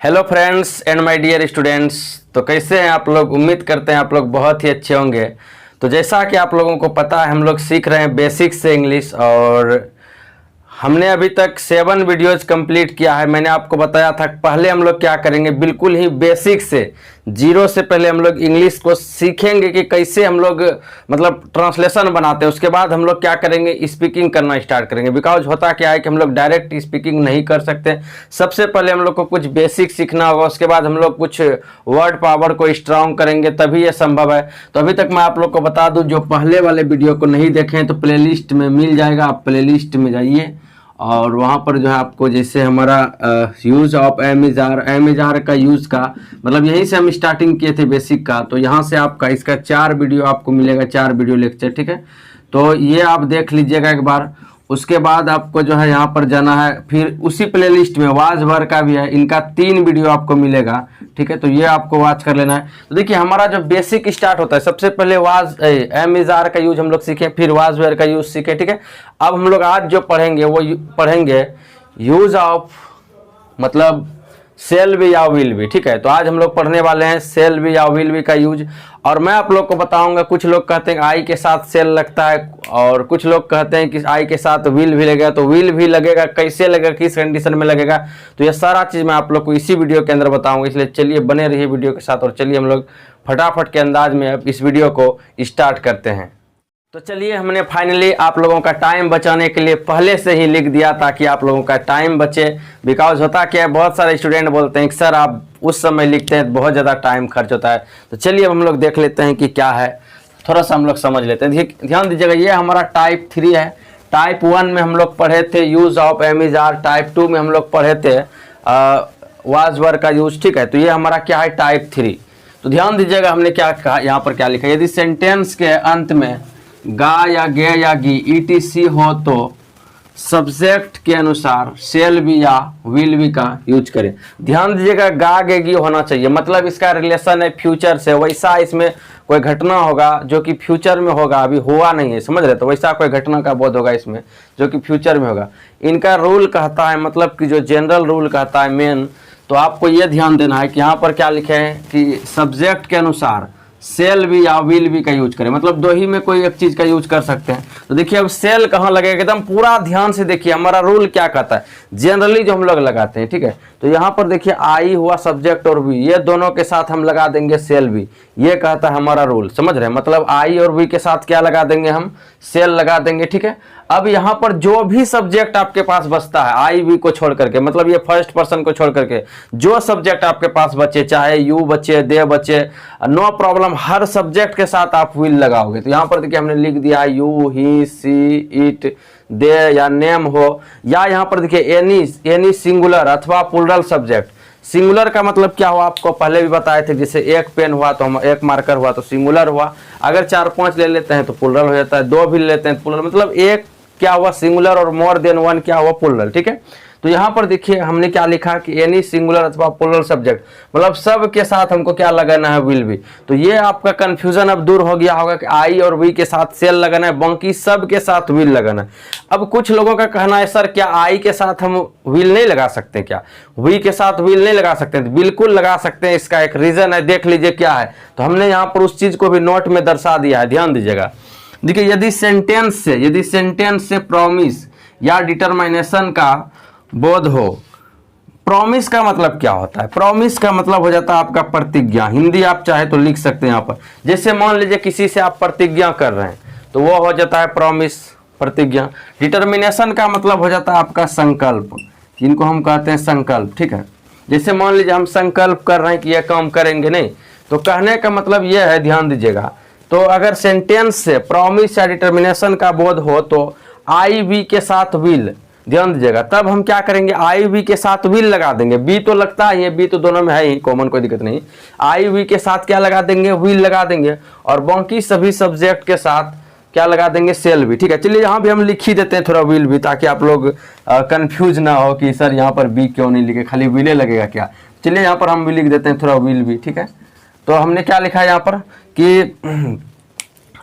Hello friends and my dear students. तो कैसे हैं आप लोग? उम्मीद करते हैं आप लोग बहुत ही अच्छे होंगे। तो जैसा कि आप लोगों को पता है हम लोग सीख रहे हैं बेसिक्स से इंग्लिश और हमने अभी तक 7 वीडियोज कंप्लीट किया है। मैंने आपको बताया था पहले हम लोग क्या करेंगे, बिल्कुल ही बेसिक से जीरो से पहले हम लोग इंग्लिश को सीखेंगे कि कैसे हम लोग मतलब ट्रांसलेशन बनाते हैं। उसके बाद हम लोग क्या करेंगे, स्पीकिंग करना स्टार्ट करेंगे। बिकॉज होता क्या है कि हम लोग डायरेक्ट स्पीकिंग नहीं कर सकते। सबसे पहले हम लोग को कुछ बेसिक सीखना होगा, उसके बाद हम लोग कुछ वर्ड पावर को स्ट्रांग करेंगे, तभी ये संभव है। तो अभी तक मैं आप लोग को बता दूं, जो पहले वाले वीडियो को नहीं देखें तो प्लेलिस्ट में मिल जाएगा, आप प्लेलिस्ट में जाइए और वहाँ पर जो है आपको जैसे हमारा यूज़ ऑफ एम-इज़-आर का यूज़ का मतलब यहीं से हम स्टार्टिंग किए थे बेसिक का। तो यहाँ से आपका इसका 4 वीडियो आपको मिलेगा, 4 वीडियो लेक्चर, ठीक है। तो ये आप देख लीजिएगा एक बार। उसके बाद आपको जो है यहाँ पर जाना है, फिर उसी प्लेलिस्ट में वाज भर का भी है, इनका 3 वीडियो आपको मिलेगा, ठीक है। तो ये आपको वॉच कर लेना है। तो देखिए हमारा जो बेसिक स्टार्ट होता है, सबसे पहले एम-इज़-आर का यूज हम लोग सीखें, फिर वाज वेयर का यूज सीखें, ठीक है। अब हम लोग आज जो पढ़ेंगे वो पढ़ेंगे यूज ऑफ मतलब सेल बी या विल बी, ठीक है। तो आज हम लोग पढ़ने वाले हैं सेल बी या विल बी का यूज। और मैं आप लोग को बताऊंगा, कुछ लोग कहते हैं आई के साथ सेल लगता है और कुछ लोग कहते हैं कि आई के साथ विल भी लगेगा। तो विल भी लगेगा, कैसे लगेगा, किस कंडीशन में लगेगा, तो ये सारा चीज़ मैं आप लोग को इसी वीडियो के अंदर बताऊंगा। इसलिए चलिए बने रहिए वीडियो के साथ और चलिए हम लोग फटाफट के अंदाज में अब इस वीडियो को स्टार्ट करते हैं। तो चलिए, हमने फाइनली आप लोगों का टाइम बचाने के लिए पहले से ही लिख दिया ताकि आप लोगों का टाइम बचे। बिकॉज होता क्या है, बहुत सारे स्टूडेंट बोलते हैं कि सर आप उस समय लिखते हैं बहुत ज़्यादा टाइम खर्च होता है। तो चलिए अब हम लोग देख लेते हैं कि क्या है, थोड़ा सा हम लोग समझ लेते हैं। ध्यान दीजिएगा, ये हमारा टाइप 3 है। टाइप 1 में हम लोग पढ़े थे यूज़ ऑफ एम-इज़-आर, टाइप 2 में हम लोग पढ़े थे वाज वर का यूज, ठीक है। तो ये हमारा क्या है, टाइप 3। तो ध्यान दीजिएगा हमने क्या कहा, यहाँ पर क्या लिखा है, यदि सेंटेंस के अंत में गा या गे या गी ईटीसी हो तो सब्जेक्ट के अनुसार शेल बी या विल बी का यूज करें। ध्यान दीजिएगा, गा गे गी होना चाहिए, मतलब इसका रिलेशन है फ्यूचर से। वैसा इसमें कोई घटना होगा जो कि फ्यूचर में होगा, अभी हुआ नहीं है, समझ रहे। तो वैसा कोई घटना का बोध होगा इसमें जो कि फ्यूचर में होगा। इनका रूल कहता है, मतलब कि जो जनरल रूल कहता है मेन, तो आपको ये ध्यान देना है कि यहाँ पर क्या लिखे हैं कि सब्जेक्ट के अनुसार सेल भी या विल भी का यूज करें, मतलब दो ही में कोई एक चीज का यूज कर सकते हैं। तो देखिए अब सेल कहाँ लगेगा, एकदम पूरा ध्यान से देखिए हमारा रूल क्या कहता है, जनरली जो हम लोग लगाते हैं, ठीक है। तो यहाँ पर देखिए आई हुआ सब्जेक्ट और वी, ये दोनों के साथ हम लगा देंगे सेल भी, ये कहता है हमारा रूल, समझ रहे हैं। मतलब आई और वी के साथ क्या लगा देंगे, हम सेल लगा देंगे, ठीक है। अब यहाँ पर जो भी सब्जेक्ट आपके पास बचता है आई वी को छोड़ करके, मतलब ये फर्स्ट पर्सन को छोड़ करके जो सब्जेक्ट आपके पास बचे, चाहे यू बचे, दे बचे, नो प्रॉब्लम, हर सब्जेक्ट के साथ आप विल लगाओगे। तो यहाँ पर देखिए हमने लिख दिया यू, ही, सी, इट, दे या नेम हो, या यहाँ पर देखिए एनी सिंगुलर अथवा प्लूरल सब्जेक्ट। सिंगुलर का मतलब क्या हुआ, आपको पहले भी बताए थे, जैसे एक पेन हुआ तो हम एक मार्कर हुआ तो सिंगुलर हुआ। अगर 4-5 ले लेते हैं तो प्लूरल हो जाता है, 2 भी लेते हैं प्लूरल, मतलब एक क्या हुआ सिंगुलर और मोर देन 1 क्या हुआ प्लूरल, ठीक है। तो यहाँ पर देखिए हमने क्या लिखा कि एनी सिंगुलर अथवा प्लूरल सब्जेक्ट, मतलब सब के साथ हमको क्या लगाना है, विल बी। तो ये आपका कंफ्यूजन अब दूर हो गया होगा कि आई और वी के साथ सेल लगाना है, बाकी सब के साथ विल लगाना है। अब कुछ लोगों का कहना है सर क्या आई के साथ हम विल नहीं लगा सकते, क्या वी के साथ विल नहीं लगा सकते? तो बिल्कुल लगा सकते हैं, इसका एक रीजन है, देख लीजिए क्या है। तो हमने यहाँ पर उस चीज को भी नोट में दर्शा दिया है, ध्यान दीजिएगा। देखिए यदि सेंटेंस से प्रॉमिस या डिटरमिनेशन का बोध हो। प्रॉमिस का मतलब क्या होता है, प्रॉमिस का मतलब हो जाता है आपका प्रतिज्ञा। हिंदी आप चाहे तो लिख सकते हैं यहाँ पर, जैसे मान लीजिए किसी से आप प्रतिज्ञा कर रहे हैं तो वो हो जाता है प्रॉमिस, प्रतिज्ञा। डिटरमिनेशन का मतलब हो जाता है आपका संकल्प, जिनको हम कहते हैं संकल्प, ठीक है। जैसे मान लीजिए हम संकल्प कर रहे हैं कि यह काम करेंगे नहीं, तो कहने का मतलब यह है, ध्यान दीजिएगा। तो अगर सेंटेंस से प्रॉमिस या डिटरमिनेशन का बोध हो तो आई वी के साथ विल, ध्यान दीजिएगा, तब हम क्या करेंगे, आई वी के साथ विल लगा देंगे। बी तो लगता ही है, बी तो दोनों में है ही कॉमन, कोई दिक्कत नहीं। आई वी के साथ क्या लगा देंगे, विल लगा देंगे, और बाकी सभी सब्जेक्ट के साथ क्या लगा देंगे, सेल भी, ठीक है। चलिए यहाँ भी हम लिख ही देते हैं थोड़ा विल भी, ताकि आप लोग कंफ्यूज ना हो कि सर यहाँ पर बी क्यों नहीं लिखे, खाली विले लगेगा क्या। चलिए यहाँ पर हम भी लिख देते हैं थोड़ा विल भी, ठीक है। तो हमने क्या लिखा है यहाँ पर कि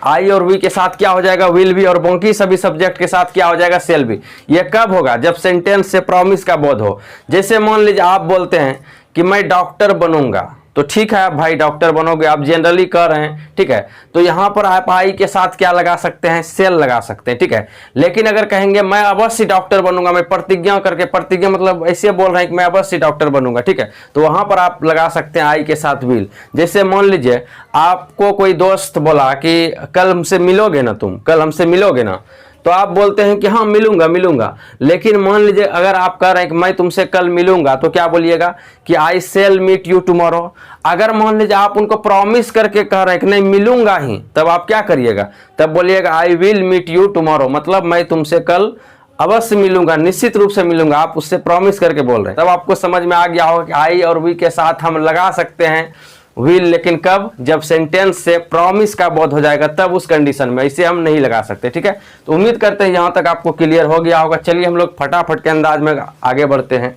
आई और वी के साथ क्या हो जाएगा, विल बी, और बाकी सभी सब्जेक्ट के साथ क्या हो जाएगा, सेल बी। ये कब होगा, जब सेंटेंस से प्रॉमिस का बोध हो। जैसे मान लीजिए आप बोलते हैं कि मैं डॉक्टर बनूंगा, तो ठीक है आप भाई डॉक्टर बनोगे, आप जनरली कर रहे हैं, ठीक है। तो यहाँ पर आप आई के साथ क्या लगा सकते हैं, सेल लगा सकते हैं, ठीक है। लेकिन अगर कहेंगे मैं अवश्य डॉक्टर बनूंगा, मैं प्रतिज्ञा करके, प्रतिज्ञा मतलब ऐसे बोल रहे हैं कि मैं अवश्य डॉक्टर बनूंगा, ठीक है, तो वहां पर आप लगा सकते हैं आई के साथ विल। जैसे मान लीजिए आपको कोई दोस्त बोला कि कल हमसे मिलोगे ना, तुम कल हमसे मिलोगे ना, तो आप बोलते हैं कि हाँ मिलूंगा मिलूंगा। लेकिन मान लीजिए अगर आप कह रहे हैं कि मैं तुमसे कल मिलूंगा, तो क्या बोलिएगा कि I shall meet you tomorrow. अगर मान लीजिए आप उनको प्रॉमिस करके कह रहे हैं कि नहीं मिलूंगा ही, तब आप क्या करिएगा, तब बोलिएगा I will meet you tomorrow, मतलब मैं तुमसे कल अवश्य मिलूंगा, निश्चित रूप से मिलूंगा, आप उससे प्रॉमिस करके बोल रहे हैं। तब आपको समझ में आ गया होगा कि आई और वी के साथ हम लगा सकते हैं विल, लेकिन कब, जब सेंटेंस से प्रॉमिस का बोध हो जाएगा, तब उस कंडीशन में, इसे हम नहीं लगा सकते, ठीक है। तो उम्मीद करते हैं यहाँ तक आपको क्लियर हो गया होगा। चलिए हम लोग फटाफट के अंदाज में आगे बढ़ते हैं।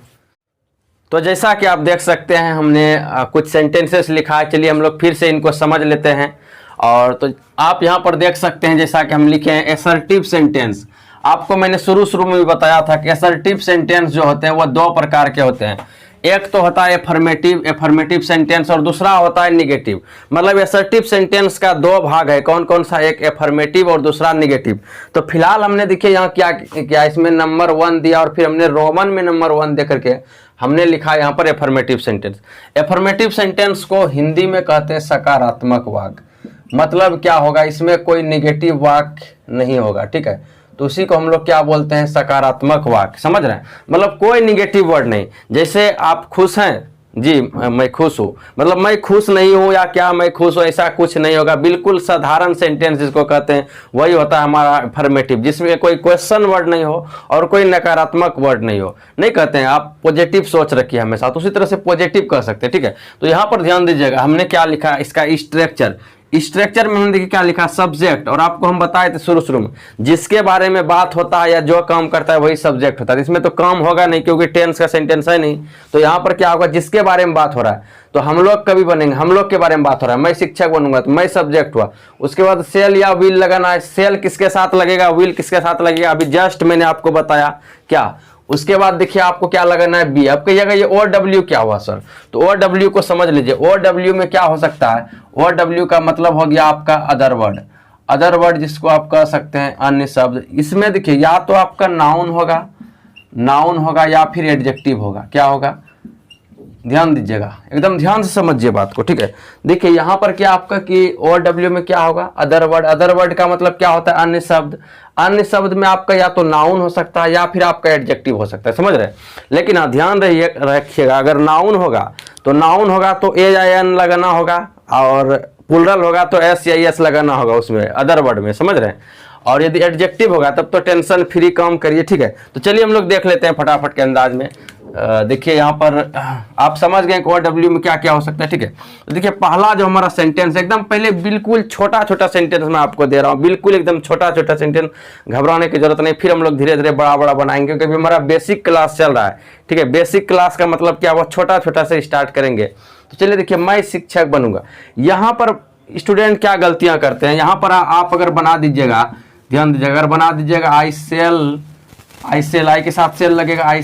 तो जैसा कि आप देख सकते हैं हमने कुछ सेंटेंसेस लिखा है, चलिए हम लोग फिर से इनको समझ लेते हैं। और तो आप यहाँ पर देख सकते हैं जैसा कि हम लिखे हैं असर्टिव सेंटेंस। आपको मैंने शुरू में भी बताया था कि असर्टिव सेंटेंस जो होते हैं वो दो प्रकार के होते हैं, एक तो होता है एफर्मेटिव सेंटेंस और दूसरा होता है निगेटिव। मतलब असर्टिव सेंटेंस का दो भाग है, कौन कौन सा, एक एफर्मेटिव और दूसरा निगेटिव। तो फिलहाल हमने देखिए यहाँ क्या इसमें नंबर 1 दिया और फिर हमने रोमन में नंबर 1 दे करके हमने लिखा यहाँ पर एफर्मेटिव सेंटेंस। एफर्मेटिव सेंटेंस को हिंदी में कहते हैं सकारात्मक वाक्य। मतलब क्या होगा, इसमें कोई निगेटिव वाक्य नहीं होगा, ठीक है, तो उसी को हम लोग क्या बोलते हैं, सकारात्मक वाक्य। समझ रहे हैं, मतलब कोई निगेटिव वर्ड नहीं। जैसे आप खुश हैं जी, मैं खुश हूँ, मतलब मैं खुश नहीं हूँ या क्या मैं खुश हूँ, ऐसा कुछ नहीं होगा। बिल्कुल साधारण सेंटेंस जिसको कहते हैं वही होता है हमारा अफर्मेटिव, जिसमें कोई क्वेश्चन वर्ड नहीं हो और कोई नकारात्मक वर्ड नहीं हो। नहीं कहते हैं, आप पॉजिटिव सोच रखिए हमेशा, तो उसी तरह से पॉजिटिव कह सकते हैं, ठीक है। तो यहाँ पर ध्यान दीजिएगा हमने क्या लिखा, इसका स्ट्रक्चर में हमने देखिए क्या लिखा, सब्जेक्ट। और आपको हम बताए थे शुरू में, जिसके बारे में बात होता है या जो काम करता है वही सब्जेक्ट होता है। इसमें तो काम होगा नहीं क्योंकि टेंस का सेंटेंस है नहीं। तो यहाँ पर क्या होगा, जिसके बारे में बात हो रहा है, तो हम लोग कभी बनेंगे, हम लोग के बारे में बात हो रहा है, मैं शिक्षक बनूंगा तो मैं सब्जेक्ट हुआ। उसके बाद सेल या विल लगाना है, सेल किसके साथ लगेगा, विल किसके साथ लगेगा, अभी जस्ट मैंने आपको बताया क्या। उसके बाद देखिए आपको क्या लगाना है, बी। अब कहिएगा ये ओ डब्ल्यू क्या हुआ सर, तो ओ डब्ल्यू को समझ लीजिए। ओ डब्ल्यू में क्या हो सकता है, ओ डब्ल्यू का मतलब हो गया आपका अदर वर्ड, जिसको आप कह सकते हैं अन्य शब्द। इसमें देखिए या तो आपका नाउन होगा या फिर एडजेक्टिव होगा। क्या होगा, ध्यान दीजिएगा, एकदम ध्यान से समझिए बात को, ठीक है। देखिए यहाँ पर क्या आपका कि ओ डब्ल्यू में क्या होगा, अदर वर्ड का मतलब क्या होता है, अन्य शब्द। अन्य शब्द में आपका या तो नाउन हो सकता है या फिर आपका एडजेक्टिव हो सकता है, समझ रहे हैं। लेकिन हाँ ध्यान रखिएगा, अगर नाउन होगा तो ए या एन लगाना होगा, और प्लूरल होगा तो एस या एस लगाना होगा उसमें अदर वर्ड में, समझ रहे हैं। और यदि एडजेक्टिव होगा तब तो टेंशन फ्री काम करिए, ठीक है। तो चलिए हम लोग देख लेते हैं फटाफट के अंदाज में। देखिए यहाँ पर आप समझ गए कि ओ डब्ल्यू में क्या क्या हो सकता है, ठीक है। तो देखिए पहला जो हमारा सेंटेंस, एकदम पहले बिल्कुल छोटा सेंटेंस मैं आपको दे रहा हूँ, बिल्कुल एकदम छोटा सेंटेंस, घबराने की जरूरत नहीं। फिर हम लोग धीरे धीरे बड़ा बनाएंगे क्योंकि हमारा बेसिक क्लास चल रहा है, ठीक है। बेसिक क्लास का मतलब क्या हुआ, छोटा से स्टार्ट करेंगे। तो चलिए देखिए, मैं शिक्षक बनूंगा। यहाँ पर स्टूडेंट क्या गलतियां करते हैं, यहाँ पर आप अगर बना दीजिएगा, ध्यान दीजिएगा, अगर बना दीजिएगा आई सेल, आई के साथ सेल लगेगा, आई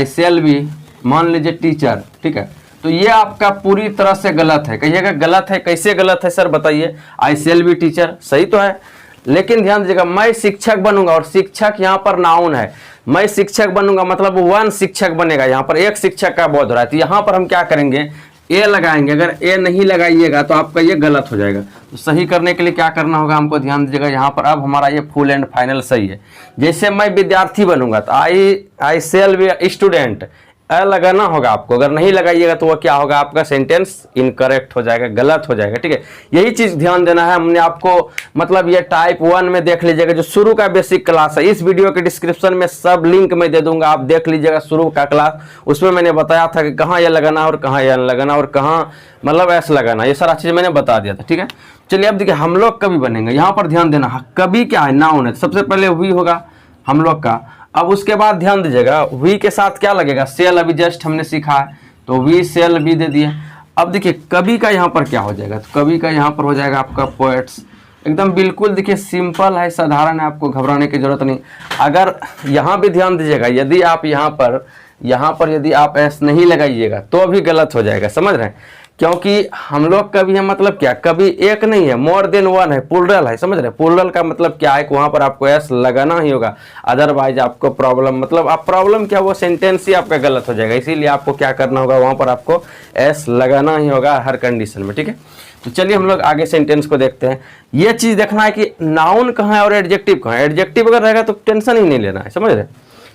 सेल बी, मान लीजिए टीचर, ठीक है। तो ये आपका पूरी तरह से गलत है। कहिएगा गलत है, कैसे गलत है सर बताइए, आई सेल बी टीचर, सही तो है। लेकिन ध्यान दीजिएगा, मैं शिक्षक बनूंगा, और शिक्षक यहाँ पर नाउन है। मैं शिक्षक बनूंगा मतलब 1 शिक्षक बनेगा, यहाँ पर एक शिक्षक का बोध हो रहा है। तो यहाँ पर हम क्या करेंगे, ए लगाएंगे। अगर ए नहीं लगाइएगा तो आपका ये गलत हो जाएगा। तो सही करने के लिए क्या करना होगा हमको, ध्यान दीजिएगा, यहाँ पर अब हमारा ये फुल एंड फाइनल सही है। जैसे मैं विद्यार्थी बनूंगा तो आई सेल बी स्टूडेंट, अ लगाना होगा आपको। अगर नहीं लगाइएगा तो वो क्या होगा, आपका सेंटेंस इनकरेक्ट हो जाएगा, गलत हो जाएगा, ठीक है। यही चीज ध्यान देना है हमने आपको। मतलब ये टाइप 1 में देख लीजिएगा, जो शुरू का बेसिक क्लास है, इस वीडियो के डिस्क्रिप्शन में सब लिंक मैं दे दूंगा, आप देख लीजिएगा शुरू का क्लास। उसमें मैंने बताया था कि कहाँ ये लगाना और कहाँ ये लगाना और कहाँ मतलब ऐसा लगाना, ये सारा चीज मैंने बता दिया था, ठीक है। चलिए अब देखिए हम लोग कभी बनेंगे, यहाँ पर ध्यान देना, कभी क्या है, नाउन है। सबसे पहले वी होगा हम लोग का। अब उसके बाद ध्यान दीजिएगा, वी के साथ क्या लगेगा, सेल, अभी जस्ट हमने सीखा है, तो वी सेल बी दे दिए। अब देखिए कवि का यहाँ पर क्या हो जाएगा, तो कवि का यहाँ पर हो जाएगा आपका पोएट्स। एकदम बिल्कुल देखिए सिंपल है, साधारण है, आपको घबराने की जरूरत नहीं। अगर यहाँ भी ध्यान दीजिएगा, यदि आप यहाँ पर यहाँ पर यदि आप एस नहीं लगाइएगा तो भी गलत हो जाएगा, समझ रहे हैं। क्योंकि हम लोग कभी है मतलब क्या, कभी एक नहीं है, मोर देन वन है, प्लूरल है, समझ रहे हैं। प्लूरल का मतलब क्या है कि वहाँ पर आपको एस लगाना ही होगा, अदरवाइज आपको प्रॉब्लम, मतलब आप प्रॉब्लम क्या, वो सेंटेंस ही आपका गलत हो जाएगा। इसीलिए आपको क्या करना होगा, वहाँ पर आपको एस लगाना ही होगा हर कंडीशन में, ठीक है। तो चलिए हम लोग आगे सेंटेंस को देखते हैं। ये चीज़ देखना है कि नाउन कहाँ है और एडजेक्टिव कहाँ है। एडजेक्टिव अगर रहेगा तो टेंशन ही नहीं लेना है, समझ रहे।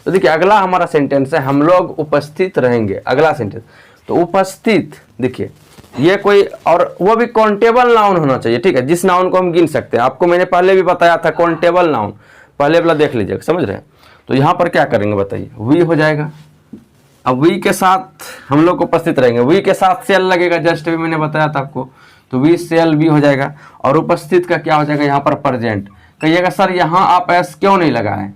तो देखिए अगला हमारा सेंटेंस है, हम लोग उपस्थित रहेंगे। अगला सेंटेंस, तो उपस्थित, देखिए ये कोई, और वो भी काउंटेबल नाउन होना चाहिए, ठीक है, जिस नाउन को हम गिन सकते हैं। आपको मैंने पहले भी बताया था काउंटेबल नाउन, पहले वाला देख लीजिएगा, समझ रहे हैं। तो यहाँ पर क्या करेंगे बताइए, वी हो जाएगा। अब वी के साथ हम लोग उपस्थित रहेंगे, वी के साथ सेल लगेगा, जस्ट भी मैंने बताया था आपको, तो वी सेल वी हो जाएगा। और उपस्थित का क्या हो जाएगा, यहाँ पर प्रेजेंट। कहिएगा सर यहाँ आप एस क्यों नहीं लगाए,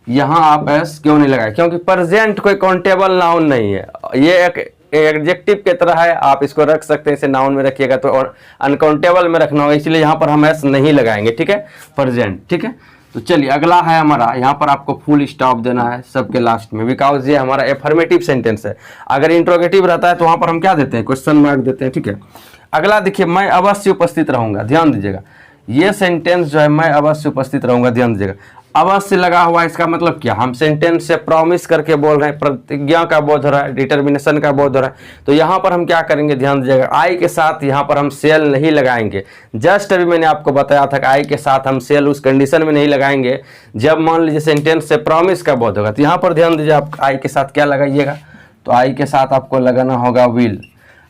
यहाँ आप एस क्यों नहीं लगाए, क्योंकि प्रेजेंट कोई काउंटेबल नाउन नहीं है, ये एक एडजेक्टिव की तरह है। आप इसको रख सकते हैं, इसे नाउन में रखिएगा तो अनकाउंटेबल में रखना होगा, इसलिए यहाँ पर हम एस नहीं लगाएंगे, ठीक है, प्रेजेंट, ठीक है। तो चलिए अगला है हमारा, यहाँ पर आपको फुल स्टॉप देना है सबके लास्ट में, बिकॉज ये हमारा एफर्मेटिव सेंटेंस है। अगर इंट्रोगेटिव रहता है तो वहाँ पर हम क्या देते हैं, क्वेश्चन मार्क देते हैं, ठीक है। अगला देखिए, मैं अवश्य उपस्थित रहूंगा, ध्यान दीजिएगा। ये सेंटेंस जो है, मैं अवश्य उपस्थित रहूंगा, ध्यान दीजिएगा। अवश्य लगा हुआ, इसका मतलब क्या, हम सेंटेंस से प्रॉमिस करके बोल रहे हैं, प्रतिज्ञा का बोध हो रहा है, डिटर्मिनेशन का बोध हो रहा है। तो यहाँ पर हम क्या करेंगे, ध्यान दीजिएगा, आई के साथ यहाँ पर हम सेल नहीं लगाएंगे। जस्ट अभी मैंने आपको बताया था कि आई के साथ हम सेल उस कंडीशन में नहीं लगाएंगे जब मान लीजिए सेंटेंस से प्रॉमिस का बोध होगा। तो यहाँ पर ध्यान दीजिए, आप आई के साथ क्या लगाइएगा, तो आई के साथ आपको लगाना होगा विल,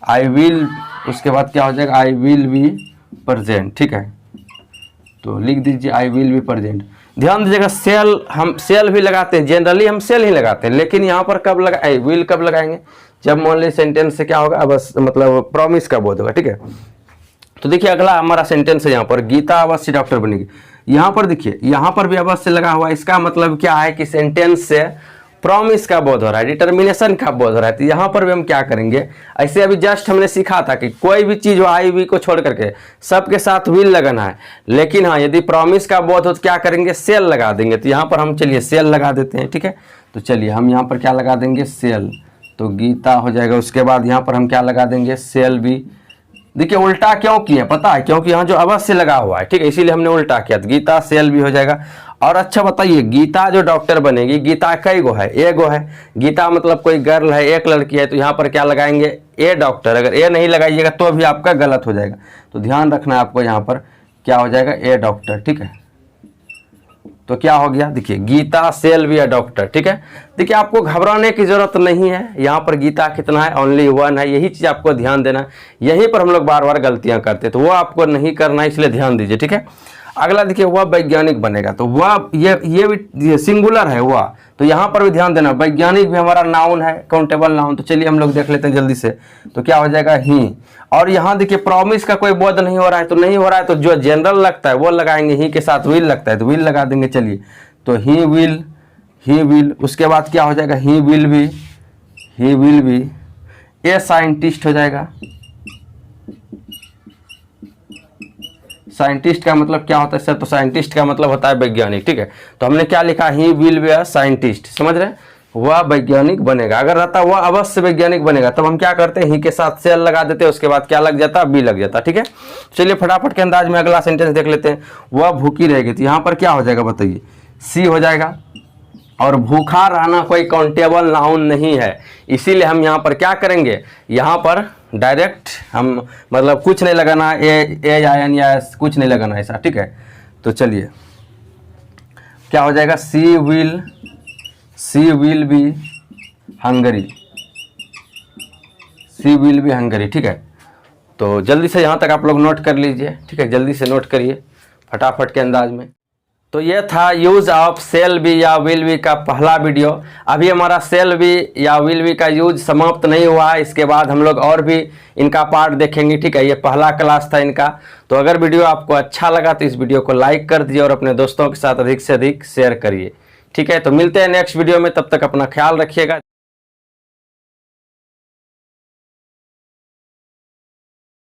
आई विल, उसके बाद क्या हो जाएगा, आई विल बी प्रेजेंट, ठीक है। तो लिख दीजिए आई विल बी प्रेजेंट। ध्यान दीजिएगा, सेल हम सेल भी लगाते हैं, जनरली हम सेल ही लगाते हैं, लेकिन यहाँ पर कब लगा, आई विल कब लगाएंगे, जब मान लीजिए सेंटेंस से क्या होगा, बस मतलब प्रॉमिस का बोध होगा, ठीक है। तो देखिए अगला हमारा सेंटेंस है यहाँ पर, गीता अवश्य डॉक्टर बनेगी। यहाँ पर देखिए, यहाँ पर भी अवश्य लगा हुआ है, इसका मतलब क्या है कि सेंटेंस से प्रॉमिस का बोध हो रहा है, डिटर्मिनेशन का बोध हो रहा है। तो यहाँ पर भी हम क्या करेंगे, ऐसे अभी जस्ट हमने सीखा था कि कोई भी चीज़ हो आई वी को छोड़ करके सबके साथ विल लगाना है, लेकिन हाँ यदि प्रॉमिस का बोध हो तो क्या करेंगे, सेल लगा देंगे। तो यहाँ पर हम चलिए सेल लगा देते हैं, ठीक है। तो चलिए हम यहाँ पर क्या लगा देंगे, सेल, तो गीता हो जाएगा। उसके बाद यहाँ पर हम क्या लगा देंगे, सेल भी। देखिए उल्टा क्यों किए पता है, क्योंकि यहाँ जो अवश्य लगा हुआ है, ठीक है, इसीलिए हमने उल्टा किया। तो गीता सेल भी हो जाएगा। और अच्छा बताइए, गीता जो डॉक्टर बनेगी, गीता कई गो है, ए गो है। गीता मतलब कोई गर्ल है, एक लड़की है, तो यहाँ पर क्या लगाएंगे, ए डॉक्टर। अगर ए नहीं लगाइएगा तो भी आपका गलत हो जाएगा। तो ध्यान रखना है आपको, यहाँ पर क्या हो जाएगा, ए डॉक्टर, ठीक है। तो क्या हो गया, देखिए गीता सेल भी है डॉक्टर, ठीक है। देखिए आपको घबराने की जरूरत नहीं है, यहाँ पर गीता कितना है, ओनली वन है। यही चीज़ आपको ध्यान देना है, यहीं पर हम लोग बार बार गलतियाँ करते हैं, तो वो आपको नहीं करना है, इसलिए ध्यान दीजिए, ठीक है। अगला देखिए, वह वैज्ञानिक बनेगा, तो वह ये भी सिंगुलर है वह, तो यहाँ पर भी ध्यान देना। वैज्ञानिक भी हमारा नाउन है, काउंटेबल नाउन। तो चलिए हम लोग देख लेते हैं जल्दी से, तो क्या हो जाएगा, ही। और यहाँ देखिए प्रॉमिस का कोई बोध नहीं हो रहा है, तो नहीं हो रहा है तो जो जनरल लगता है वो लगाएंगे, ही के साथ विल लगता है तो विल लगा देंगे। चलिए तो ही विल, उसके बाद क्या हो जाएगा, ही विल भी ए साइंटिस्ट हो जाएगा। साइंटिस्ट का मतलब क्या होता है सर, तो साइंटिस्ट का मतलब होता है वैज्ञानिक, ठीक है। तो हमने क्या लिखा, he will be a scientist, समझ रहे हैं, वह वैज्ञानिक बनेगा। अगर रहता वह अवश्य वैज्ञानिक बनेगा, तब हम क्या करते हैं, ही के साथ सेल लगा देते हैं, उसके बाद क्या लग जाता, बी लग जाता, ठीक है। चलिए फटाफट के अंदाज में अगला सेंटेंस देख लेते हैं। वह भूखी रहेगी, तो यहाँ पर क्या हो जाएगा बताइए, सी हो जाएगा। और भूखा रहना कोई काउंटेबल नाउन नहीं है, इसीलिए हम यहाँ पर क्या करेंगे, यहाँ पर डायरेक्ट हम मतलब कुछ नहीं लगाना, ए आई एन या एस कुछ नहीं लगाना ऐसा, ठीक है। तो चलिए क्या हो जाएगा, she will be hungry, she will be hungry, ठीक है। तो जल्दी से यहाँ तक आप लोग नोट कर लीजिए, ठीक है, जल्दी से नोट करिए फटाफट के अंदाज में। तो ये था यूज़ ऑफ सेल बी या विल बी का पहला वीडियो। अभी हमारा सेल बी या विल बी का यूज समाप्त नहीं हुआ है, इसके बाद हम लोग और भी इनका पार्ट देखेंगे, ठीक है। ये पहला क्लास था इनका। तो अगर वीडियो आपको अच्छा लगा तो इस वीडियो को लाइक कर दीजिए और अपने दोस्तों के साथ अधिक से अधिक शेयर करिए, ठीक है। तो मिलते हैं नेक्स्ट वीडियो में, तब तक अपना ख्याल रखिएगा।